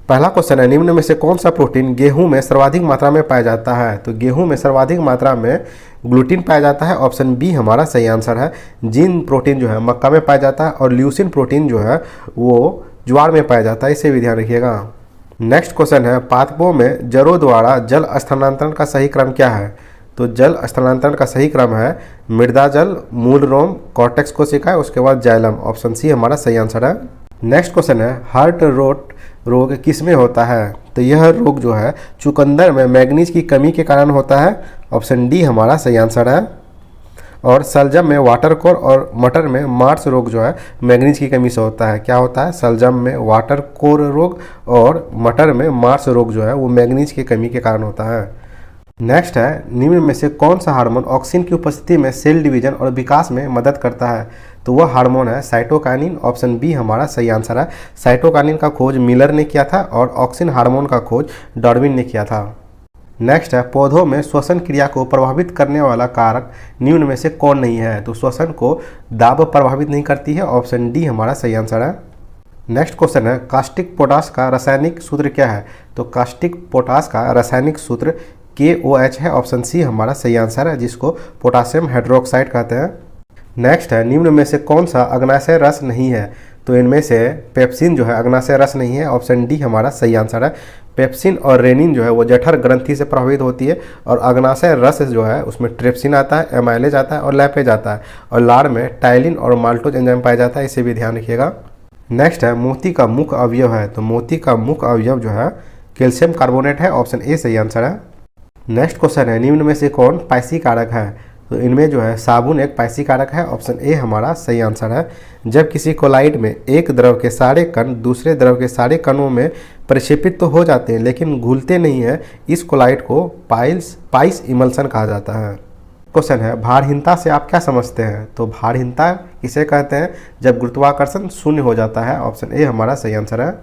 पहला क्वेश्चन है, निम्न में से कौन सा प्रोटीन गेहूं में सर्वाधिक मात्रा में पाया जाता है? तो गेहूं में सर्वाधिक मात्रा में ग्लूटीन पाया जाता है, ऑप्शन बी हमारा सही आंसर है। जिन प्रोटीन जो है मक्का में पाया जाता है और ल्यूसिन प्रोटीन जो है वो ज्वार में पाया जाता है, इसे भी ध्यान रखिएगा। नेक्स्ट क्वेश्चन है, पादपों में जड़ों द्वारा जल स्थानांतरण का सही क्रम क्या है? तो जल स्थानांतरण का सही क्रम है मृदा जल, मूल रोम, कॉर्टेक्स कोशिका, उसके बाद जाइलम, ऑप्शन सी हमारा सही आंसर है। नेक्स्ट क्वेश्चन है, हार्ट रोट रोग किस में होता है? तो यह रोग जो है चुकंदर में मैग्नीज की कमी के कारण होता है, ऑप्शन डी हमारा सही आंसर है। और सलजम में वाटर कोर और मटर में मार्स रोग जो है मैग्नीज की कमी से होता है। क्या होता है? सलजम में वाटर कोर रोग और मटर में मार्स रोग जो है वो मैग्नीज की कमी के कारण होता है। नेक्स्ट है, निम्न में से कौन सा हार्मोन ऑक्सिन की उपस्थिति में सेल डिवीजन और विकास में मदद करता है? तो वह हार्मोन है साइटोकाइनिन, ऑप्शन बी हमारा सही आंसर है। साइटोकाइनिन का खोज मिलर ने किया था और ऑक्सिन हार्मोन का खोज डार्विन ने किया था। नेक्स्ट है, पौधों में श्वसन क्रिया को प्रभावित करने वाला कारक निम्न में से कौन नहीं है? तो श्वसन को दाब प्रभावित नहीं करती है, ऑप्शन डी हमारा सही आंसर है। नेक्स्ट क्वेश्चन है, कास्टिक पोटास का रासायनिक सूत्र क्या है? तो कास्टिक पोटास का रासायनिक सूत्र KOH है, ऑप्शन सी हमारा सही आंसर है, जिसको पोटासियम हाइड्रोक्साइड कहते हैं। नेक्स्ट है, निम्न में से कौन सा अग्नाशय रस नहीं है? तो इनमें से पेप्सिन जो है अग्नाशय रस नहीं है, ऑप्शन डी हमारा सही आंसर है। पेप्सिन और रेनिन जो है वो जठर ग्रंथि से प्रभावित होती है और अग्नाशय रस जो है उसमें ट्रिप्सिन आता है, एमाइलेज आता है और लैपेज आता है, और लार में टाइलिन और माल्टोज एंजाइम पाया जाता है, इसे भी ध्यान रखिएगा। नेक्स्ट है, मोती का मुख्य अवयव है? तो मोती का मुख्य अवयव जो है कैल्शियम कार्बोनेट है, ऑप्शन ए सही आंसर है। नेक्स्ट क्वेश्चन है, निम्न में से कौन पाइसी कारक है? तो इनमें जो है साबुन एक पाइसी कारक है, ऑप्शन ए हमारा सही आंसर है। जब किसी कोलाइड में एक द्रव के सारे कण दूसरे द्रव के सारे कणों में प्रक्षेपित तो हो जाते हैं लेकिन घुलते नहीं है, इस कोलाइड को पाइस इमल्सन कहा जाता है। क्वेश्चन है, भारहीनता से आप क्या समझते हैं? तो भारहीनता किसे कहते हैं? जब गुरुत्वाकर्षण शून्य हो जाता है, ऑप्शन ए हमारा सही आंसर है।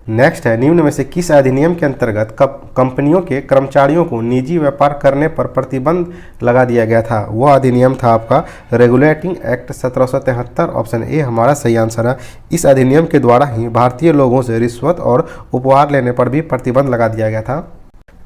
नेक्स्ट है, निम्न में से किस अधिनियम के अंतर्गत कंपनियों के कर्मचारियों को निजी व्यापार करने पर प्रतिबंध लगा दिया गया था? वह अधिनियम था आपका रेगुलेटिंग एक्ट 1773, ऑप्शन ए हमारा सही आंसर है। इस अधिनियम के द्वारा ही भारतीय लोगों से रिश्वत और उपहार लेने पर भी प्रतिबंध लगा दिया गया था।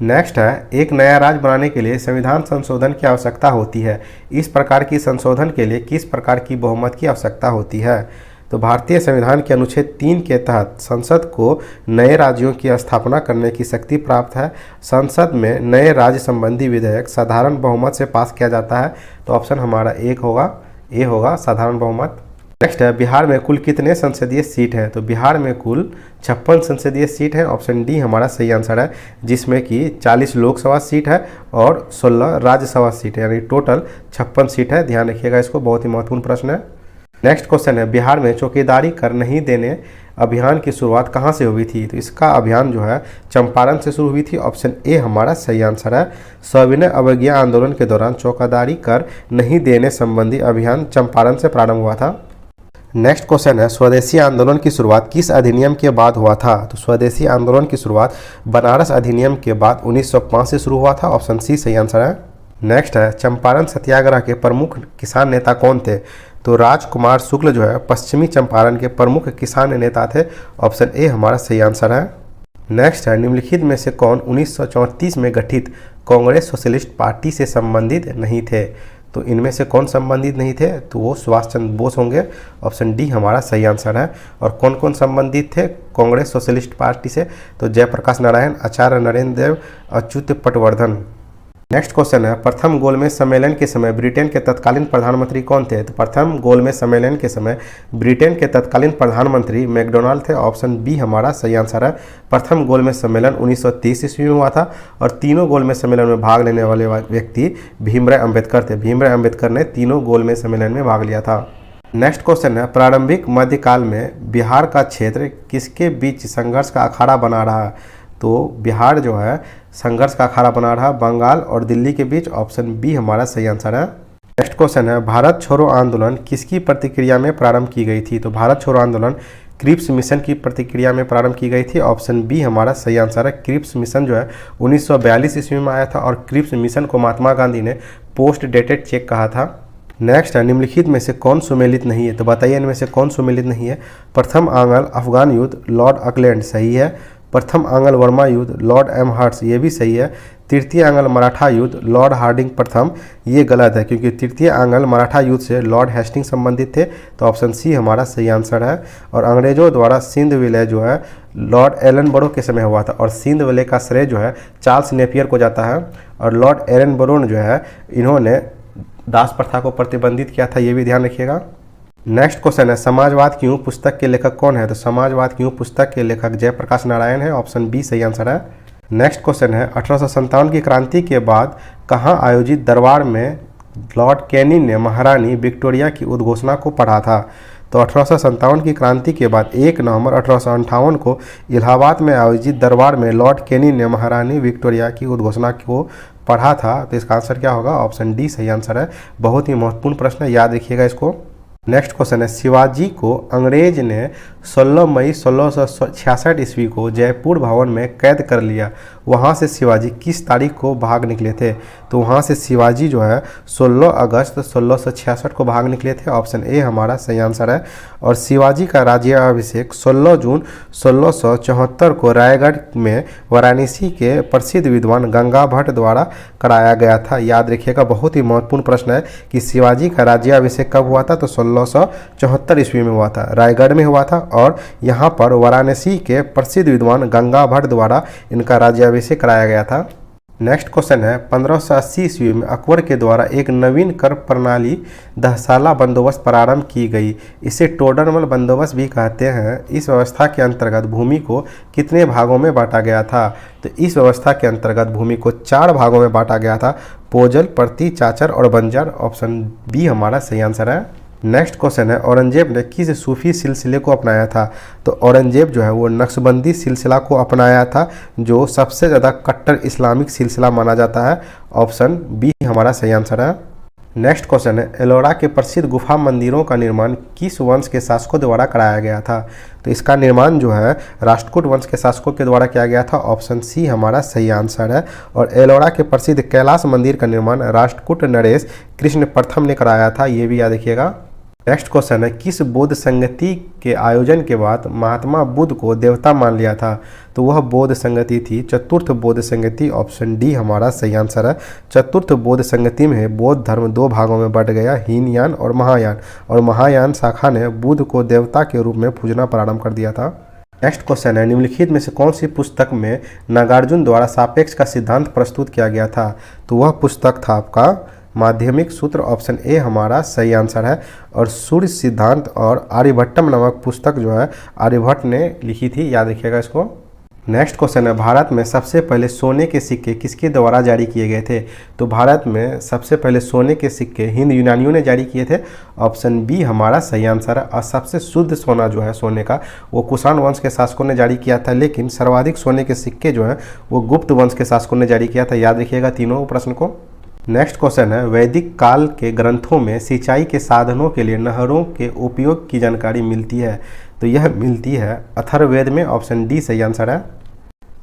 नेक्स्ट है, एक नया राज्य बनाने के लिए संविधान संशोधन की आवश्यकता होती है। इस प्रकार की संशोधन के लिए किस प्रकार की बहुमत की आवश्यकता होती है? तो भारतीय संविधान के अनुच्छेद 3 के तहत संसद को नए राज्यों की स्थापना करने की शक्ति प्राप्त है। संसद में नए राज्य संबंधी विधेयक साधारण बहुमत से पास किया जाता है, तो ऑप्शन हमारा ए होगा साधारण बहुमत। नेक्स्ट है, बिहार में कुल कितने संसदीय सीट हैं? तो बिहार में कुल 56 संसदीय सीट है, ऑप्शन डी हमारा सही आंसर है, जिसमें कि 40 लोकसभा सीट है और 16 राज्यसभा सीट है, यानी टोटल 56 सीट है। ध्यान रखिएगा, इसको बहुत ही महत्वपूर्ण प्रश्न है। नेक्स्ट क्वेश्चन है, बिहार में चौकीदारी कर नहीं देने अभियान की शुरुआत कहाँ से हुई थी? तो इसका अभियान जो है चंपारण से शुरू हुई थी, ऑप्शन ए हमारा सही आंसर है। सविनय अवज्ञा आंदोलन के दौरान चौकीदारी कर नहीं देने संबंधी अभियान चंपारण से प्रारंभ हुआ था। नेक्स्ट क्वेश्चन है, स्वदेशी आंदोलन की शुरुआत किस अधिनियम के बाद हुआ था? तो स्वदेशी आंदोलन की शुरुआत बनारस अधिनियम के बाद 1905 से शुरू हुआ था, ऑप्शन सी सही आंसर है। नेक्स्ट है, चंपारण सत्याग्रह के प्रमुख किसान नेता कौन थे? तो राजकुमार शुक्ल जो है पश्चिमी चंपारण के प्रमुख किसान नेता थे, ऑप्शन ए हमारा सही आंसर है। नेक्स्ट है, निम्नलिखित में से कौन 1934 में गठित कांग्रेस सोशलिस्ट पार्टी से संबंधित नहीं थे? तो इनमें से कौन संबंधित नहीं थे? तो वो सुभाष चंद्र बोस होंगे, ऑप्शन डी हमारा सही आंसर है। और कौन कौन संबंधित थे कांग्रेस सोशलिस्ट पार्टी से? तो जयप्रकाश नारायण, आचार्य नरेंद्र देव, अच्युत पटवर्धन। नेक्स्ट क्वेश्चन है, प्रथम गोलमेज सम्मेलन के समय ब्रिटेन के तत्कालीन प्रधानमंत्री कौन थे? तो प्रथम गोलमेज सम्मेलन के समय ब्रिटेन के तत्कालीन प्रधानमंत्री मैकडोनाल्ड थे, ऑप्शन बी हमारा सही आंसर है। प्रथम गोलमेज सम्मेलन 1930 ईस्वी में हुआ था और तीनों गोलमेज सम्मेलन में भाग लेने वाले व्यक्ति भीमराव अंबेडकर थे। भीमराव अंबेडकर ने तीनों गोलमेज सम्मेलन में भाग लिया था। नेक्स्ट क्वेश्चन है, प्रारंभिक मध्यकाल में बिहार का क्षेत्र किसके बीच संघर्ष का अखाड़ा बना रहा? तो बिहार जो है संघर्ष का अखाड़ा बना रहा बंगाल और दिल्ली के बीच, ऑप्शन बी हमारा सही आंसर है। नेक्स्ट क्वेश्चन है, भारत छोड़ो आंदोलन किसकी प्रतिक्रिया में प्रारंभ की गई थी? तो भारत छोड़ो आंदोलन क्रिप्स मिशन की प्रतिक्रिया में प्रारंभ की गई थी, ऑप्शन बी हमारा सही आंसर है। क्रिप्स मिशन जो है 1942 ईस्वी में आया था और क्रिप्स मिशन को महात्मा गांधी ने पोस्ट डेटेड चेक कहा था। नेक्स्ट है, निम्नलिखित में से कौन सुमेलित नहीं है? तो बताइए इनमें से कौन सुमेलित नहीं है? प्रथम आंग्ल अफगान युद्ध लॉर्ड ऑकलैंड सही है। प्रथम आंग्ल वर्मा युद्ध लॉर्ड एम हर्ट्स, ये भी सही है। तृतीय आंग्ल मराठा युद्ध लॉर्ड हार्डिंग प्रथम, ये गलत है क्योंकि तृतीय आंग्ल मराठा युद्ध से लॉर्ड हेस्टिंग संबंधित थे, तो ऑप्शन सी हमारा सही आंसर है। और अंग्रेजों द्वारा सिंध विलय जो है लॉर्ड एलनबरो के समय हुआ था, और सिंध विलय का श्रेय जो है चार्ल्स नेपियर को जाता है। और लॉर्ड एलनबरो जो है इन्होंने दास प्रथा को प्रतिबंधित किया था, ये भी ध्यान रखिएगा। नेक्स्ट क्वेश्चन है, समाजवाद क्यों पुस्तक के लेखक कौन है? तो समाजवाद क्यों पुस्तक के लेखक जयप्रकाश नारायण है, ऑप्शन बी सही आंसर है। नेक्स्ट क्वेश्चन है, 1857 की क्रांति के बाद कहाँ आयोजित दरबार में लॉर्ड कैनिंग ने महारानी विक्टोरिया की उद्घोषणा को पढ़ा था? तो 1857 की क्रांति के बाद 1 नवंबर 1858 को इलाहाबाद में आयोजित दरबार में लॉर्ड कैनिंग ने महारानी विक्टोरिया की उद्घोषणा को पढ़ा था। तो इसका आंसर क्या होगा? ऑप्शन डी सही आंसर है। बहुत ही महत्वपूर्ण प्रश्न है, याद रखिएगा इसको। नेक्स्ट क्वेश्चन है, शिवाजी को अंग्रेज ने 16 मई 1666 ईस्वी को जयपुर भवन में कैद कर लिया। वहाँ से शिवाजी किस तारीख को भाग निकले थे? तो वहाँ से शिवाजी जो है 16 अगस्त 1666 को भाग निकले थे, ऑप्शन ए हमारा सही आंसर है। और शिवाजी का राज्याभिषेक 16 जून 1674 को रायगढ़ में वाराणसी के प्रसिद्ध विद्वान गंगा भट्ट द्वारा कराया गया था। याद रखिएगा, बहुत ही महत्वपूर्ण प्रश्न है कि शिवाजी का राज्याभिषेक कब हुआ था? तो 1674 ईस्वी में हुआ था, रायगढ़ में हुआ था, और यहाँ पर वाराणसी के प्रसिद्ध विद्वान गंगा भट्ट द्वारा इनका राज्याभिषेक कराया गया था। नेक्स्ट क्वेश्चन है, 1580 ईस्वी में अकबर के द्वारा एक नवीन कर प्रणाली दहसाला बंदोबस्त प्रारंभ की गई। इसे टोडरमल बंदोबस्त भी कहते हैं। इस व्यवस्था के अंतर्गत भूमि को कितने भागों में बांटा गया था? तो इस व्यवस्था के अंतर्गत भूमि को 4 भागों में बांटा गया था, पोजल, प्रति, चाचर और बंजर, ऑप्शन बी हमारा सही आंसर है। नेक्स्ट क्वेश्चन है, औरंगजेब ने किस सूफी सिलसिले को अपनाया था? तो औरंगजेब जो है वो नक्शबंदी सिलसिला को अपनाया था, जो सबसे ज़्यादा कट्टर इस्लामिक सिलसिला माना जाता है, ऑप्शन बी हमारा सही आंसर है। नेक्स्ट क्वेश्चन है, एलोरा के प्रसिद्ध गुफा मंदिरों का निर्माण किस वंश के शासकों द्वारा कराया गया था? तो इसका निर्माण जो है राष्ट्रकूट वंश के शासकों के द्वारा किया गया था, ऑप्शन सी हमारा सही आंसर है। और एलोरा के प्रसिद्ध कैलाश मंदिर का निर्माण राष्ट्रकूट नरेश कृष्ण प्रथम ने कराया था, ये भी याद रखिएगा। नेक्स्ट क्वेश्चन है, किस बौद्ध संगति के आयोजन के बाद महात्मा बुद्ध को देवता मान लिया था? तो वह बौद्ध संगति थी चतुर्थ बौद्ध संगति, ऑप्शन डी हमारा सही आंसर है। चतुर्थ बौद्ध संगति में बौद्ध धर्म 2 भागों में बंट गया, हीनयान और महायान, और महायान शाखा ने बुद्ध को देवता के रूप में पूजना प्रारंभ कर दिया था। नेक्स्ट क्वेश्चन है, निम्नलिखित में से कौन सी पुस्तक में नागार्जुन द्वारा सापेक्ष का सिद्धांत प्रस्तुत किया गया था? तो वह पुस्तक था आपका माध्यमिक सूत्र, ऑप्शन ए हमारा सही आंसर है। और सूर्य सिद्धांत और आर्यभट्टम नामक पुस्तक जो है आर्यभट्ट ने लिखी थी, याद रखिएगा इसको। नेक्स्ट क्वेश्चन है, भारत में सबसे पहले सोने के सिक्के किसके द्वारा जारी किए गए थे? तो भारत में सबसे पहले सोने के सिक्के हिंद यूनानियों ने जारी किए थे, ऑप्शन बी हमारा सही आंसर है। और सबसे शुद्ध सोना जो है सोने का वो कुषाण वंश के शासकों ने जारी किया था, लेकिन सर्वाधिक सोने के सिक्के जो हैं वो गुप्त वंश के शासकों ने जारी किया था, याद रखिएगा तीनों प्रश्न को। नेक्स्ट क्वेश्चन है, वैदिक काल के ग्रंथों में सिंचाई के साधनों के लिए नहरों के उपयोग की जानकारी मिलती है? तो यह मिलती है अथर्ववेद में, ऑप्शन डी सही आंसर है।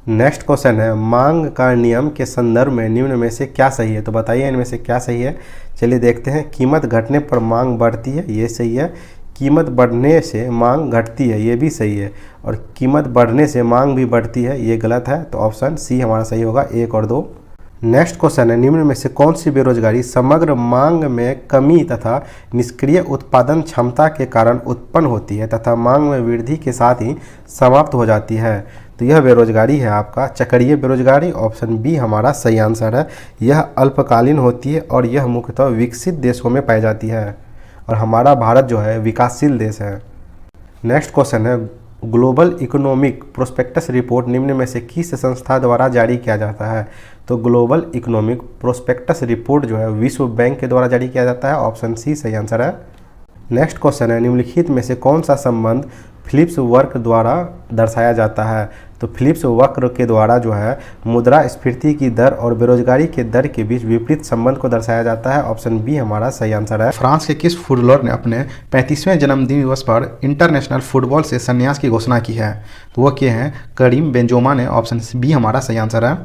नेक्स्ट क्वेश्चन है, मांग का नियम के संदर्भ में निम्न में से क्या सही है? तो बताइए इनमें से क्या सही है। चलिए देखते हैं। कीमत घटने पर मांग बढ़ती है, ये सही है। कीमत बढ़ने से मांग घटती है, ये भी सही है। और कीमत बढ़ने से मांग भी बढ़ती है, ये गलत है। तो ऑप्शन सी हमारा सही होगा, 1 और 2। नेक्स्ट क्वेश्चन है, निम्न में से कौन सी बेरोजगारी समग्र मांग में कमी तथा निष्क्रिय उत्पादन क्षमता के कारण उत्पन्न होती है तथा मांग में वृद्धि के साथ ही समाप्त हो जाती है? तो यह बेरोजगारी है आपका चक्रीय बेरोजगारी, ऑप्शन बी हमारा सही आंसर है। यह अल्पकालीन होती है और यह मुख्यतः विकसित देशों में पाई जाती है, और हमारा भारत जो है विकासशील देश है। नेक्स्ट क्वेश्चन है, ग्लोबल इकोनॉमिक प्रोस्पेक्टस रिपोर्ट निम्न में से किस संस्था द्वारा जारी किया जाता है? तो ग्लोबल इकोनॉमिक प्रोस्पेक्टस रिपोर्ट जो है विश्व बैंक के द्वारा जारी किया जाता है, ऑप्शन सी सही आंसर है। नेक्स्ट क्वेश्चन है, निम्नलिखित में से कौन सा संबंध फिलिप्स वक्र द्वारा दर्शाया जाता है? तो फिलिप्स वक्र के द्वारा जो है मुद्रास्फीति की दर और बेरोजगारी के दर के बीच विपरीत संबंध को दर्शाया जाता है, ऑप्शन बी हमारा सही आंसर है। फ्रांस के किस फुटबॉलर ने अपने 35वें जन्मदिन दिवस पर इंटरनेशनल फुटबॉल से संन्यास की घोषणा की है? तो वह के हैं करीम बेंजोमा ने, ऑप्शन बी हमारा सही आंसर है।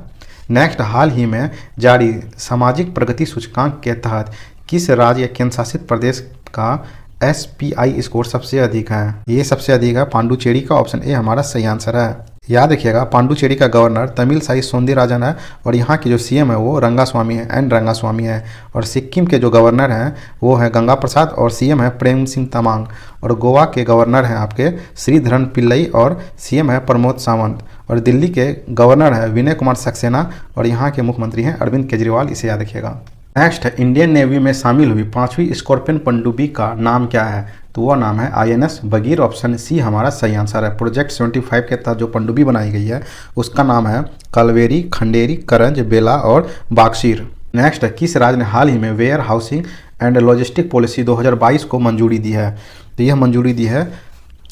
नेक्स्ट, हाल ही में जारी सामाजिक प्रगति सूचकांक के तहत किस राज्य या केंद्र शासित प्रदेश का SPI स्कोर सबसे अधिक है? ये सबसे अधिक है पांडुचेरी का, ऑप्शन ए हमारा सही आंसर है। याद रखिएगा पांडुचेरी का गवर्नर तमिलसाई सौंदरराजन है और यहाँ के जो सीएम है वो रंगास्वामी है, एन रंगास्वामी है। और सिक्किम के जो गवर्नर हैं वो है गंगा प्रसाद और सीएम है प्रेम सिंह तमांग। और गोवा के गवर्नर हैं आपके श्रीधरन पिल्लई और सीएम है प्रमोद सावंत। और दिल्ली के गवर्नर है विनय कुमार सक्सेना और यहाँ के मुख्यमंत्री हैं अरविंद केजरीवाल, इसे याद रखिएगा। नेक्स्ट है इंडियन नेवी में शामिल हुई 5वीं स्कॉर्पियन पनडुब्बी का नाम क्या है? तो वह नाम है INS बगीर। ऑप्शन सी हमारा सही आंसर है। प्रोजेक्ट 75 के तहत जो पनडुब्बी बनाई गई है उसका नाम है कलवेरी, खंडेरी, करंज, बेला और बाक्शीर। नेक्स्ट है किस राज्य ने हाल ही में warehousing and logistic policy 2022 को मंजूरी दी है? तो यह मंजूरी दी है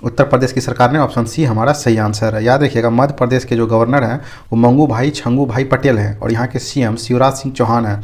उत्तर प्रदेश की सरकार ने। ऑप्शन सी हमारा सही आंसर है। याद रखिएगा मध्य प्रदेश के जो गवर्नर हैं वो मंगू भाई छंगू भाई पटेल हैं और यहाँ के सीएम शिवराज सिंह चौहान हैं।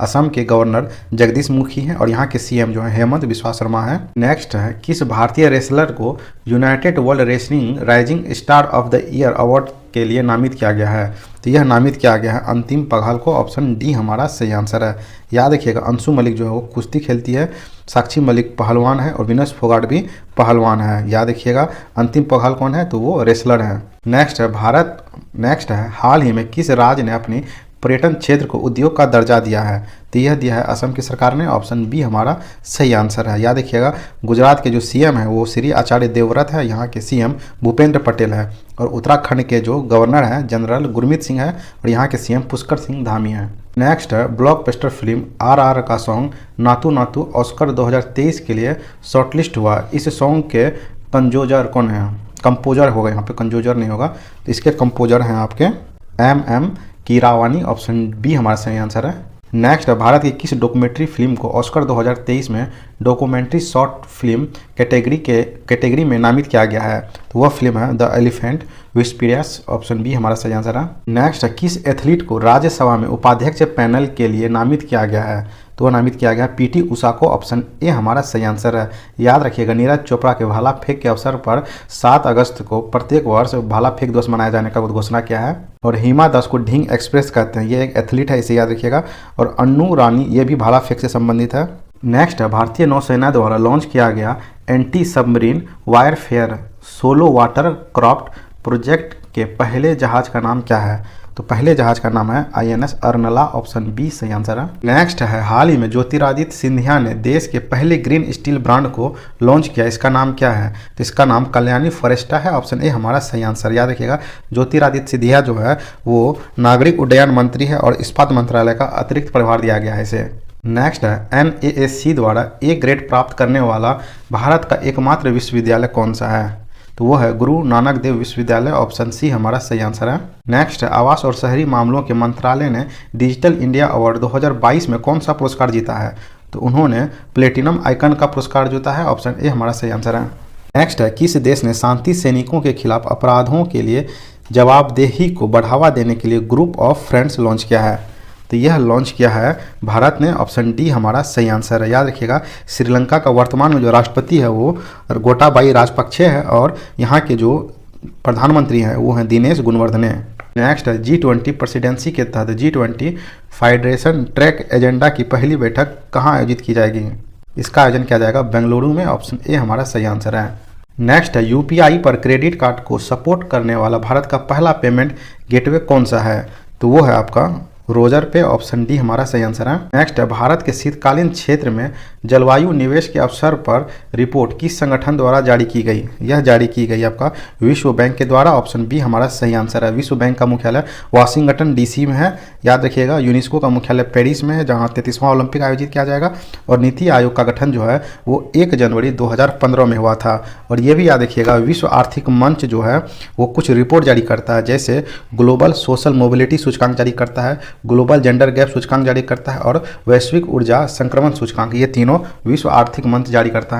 असम के गवर्नर जगदीश मुखी हैं और यहाँ के सीएम जो है हेमंत बिस्वा शर्मा है। नेक्स्ट है किस भारतीय रेसलर को United world wrestling rising star of the year award के लिए नामित किया गया है? तो यह नामित किया गया है अंतिम पघाल को। ऑप्शन डी हमारा सही आंसर है। याद रखिएगा अंशु मलिक जो है वो कुश्ती खेलती है, साक्षी मलिक पहलवान है और विनेश फोगाट भी पहलवान है। याद रखिएगा अंतिम पघाल कौन है? तो वो रेसलर है। नेक्स्ट है हाल ही में किस राज्य ने अपनी पर्यटन क्षेत्र को उद्योग का दर्जा दिया है? तो यह दिया है असम की सरकार ने। ऑप्शन बी हमारा सही आंसर है। याद रखिएगा गुजरात के जो सीएम है वो श्री आचार्य देवव्रत है, यहाँ के सीएम भूपेंद्र पटेल है। और उत्तराखंड के जो गवर्नर हैं जनरल गुरमीत सिंह है और यहाँ के सीएम पुष्कर सिंह धामी हैं। नेक्स्ट है ब्लॉकबस्टर फिल्म RR का सॉन्ग नातू नातू ऑस्कर 2023 के लिए शॉर्टलिस्ट हुआ। इस सॉन्ग के कंपोजर कौन है? कंपोजर होगा, यहाँ पे कंपोजर नहीं होगा। तो इसके कंपोजर हैं आपके MM कीरावानी। ऑप्शन बी हमारा सही आंसर है। नेक्स्ट है भारत की किस डॉक्यूमेंट्री फिल्म को ऑस्कर 2023 में डॉक्यूमेंट्री शॉर्ट फिल्म कैटेगरी में नामित किया गया है? तो वह फिल्म है द एलिफेंट विस्पीरियस। ऑप्शन बी हमारा सही आंसर है। नेक्स्ट है किस एथलीट को राज्यसभा में उपाध्यक्ष पैनल के लिए नामित किया गया है? तो वह नामित किया गया PT उषा को। ऑप्शन ए हमारा सही आंसर है। याद रखिएगा नीरज चोपड़ा के भाला फेंक के अवसर पर 7 अगस्त को प्रत्येक वर्ष भाला फेंक दिवस मनाए जाने का घोषणा किया है। और हिमा दास को ढींग एक्सप्रेस कहते हैं, ये एक एथलीट है, इसे याद रखिएगा। और अन्नू रानी ये भी भाला फेंक से संबंधित है। नेक्स्ट है भारतीय नौसेना द्वारा लॉन्च किया गया anti submarine warfare shallow water craft project के पहले जहाज का नाम क्या है? तो पहले जहाज का नाम है INS अर्नला। ऑप्शन बी सही आंसर है। नेक्स्ट है हाल ही में ज्योतिरादित्य सिंधिया ने देश के पहले ग्रीन स्टील ब्रांड को लॉन्च किया, इसका नाम क्या है? तो इसका नाम कल्याणी फॉरेस्टा है। ऑप्शन ए हमारा सही आंसर। याद रखिएगा ज्योतिरादित्य सिंधिया जो है वो नागरिक उड्डयन मंत्री है और इस्पात मंत्रालय का अतिरिक्त प्रभार दिया गया है इसे। नेक्स्ट है NASC द्वारा A ग्रेड प्राप्त करने वाला भारत का एकमात्र विश्वविद्यालय कौन सा है? तो वो है गुरु नानक देव विश्वविद्यालय। ऑप्शन सी हमारा सही आंसर है। नेक्स्ट है आवास और शहरी मामलों के मंत्रालय ने डिजिटल इंडिया अवार्ड 2022 में कौन सा पुरस्कार जीता है? तो उन्होंने प्लेटिनम आइकन का पुरस्कार जीता है। ऑप्शन ए हमारा सही आंसर है। नेक्स्ट है किस देश ने शांति सैनिकों के खिलाफ अपराधों के लिए जवाबदेही को बढ़ावा देने के लिए ग्रुप ऑफ फ्रेंड्स लॉन्च किया है? तो यह लॉन्च किया है भारत ने। ऑप्शन डी हमारा सही आंसर है। याद रखिएगा श्रीलंका का वर्तमान में जो राष्ट्रपति है वो गोटाबाई राजपक्षे है और यहाँ के जो प्रधानमंत्री हैं वो हैं दिनेश गुणवर्धने। नेक्स्ट है G20 प्रेसिडेंसी के तहत G20 फेडरेशन ट्रैक एजेंडा की पहली बैठक कहाँ आयोजित की जाएगी? इसका आयोजन किया जाएगा बेंगलुरु में। ऑप्शन ए हमारा सही आंसर है। नेक्स्ट है UPI पर क्रेडिट कार्ड को सपोर्ट करने वाला भारत का पहला पेमेंट गेटवे कौन सा है? तो वो है आपका रोजर पे। ऑप्शन डी हमारा सही आंसर है। नेक्स्ट है भारत के शीतकालीन क्षेत्र में जलवायु निवेश के अवसर पर रिपोर्ट किस संगठन द्वारा जारी की गई? यह जारी की गई आपका विश्व बैंक के द्वारा। ऑप्शन बी हमारा सही आंसर है। विश्व बैंक का मुख्यालय वाशिंगटन DC में है। याद रखिएगा यूनेस्को का मुख्यालय पेरिस में है जहाँ 33वां ओलंपिक आयोजित किया जाएगा। और नीति आयोग का गठन जो है वो 1 जनवरी 2015 में हुआ था। और ये भी याद रखिएगा विश्व आर्थिक मंच जो है वो कुछ रिपोर्ट जारी करता है, जैसे ग्लोबल सोशल मोबिलिटी सूचकांक जारी करता है, ग्लोबल जेंडर गैप सूचकांक जारी करता है और वैश्विक ऊर्जा संक्रमण सूचकांक, ये तीनों विश्व आर्थिक मंच जारी करता है।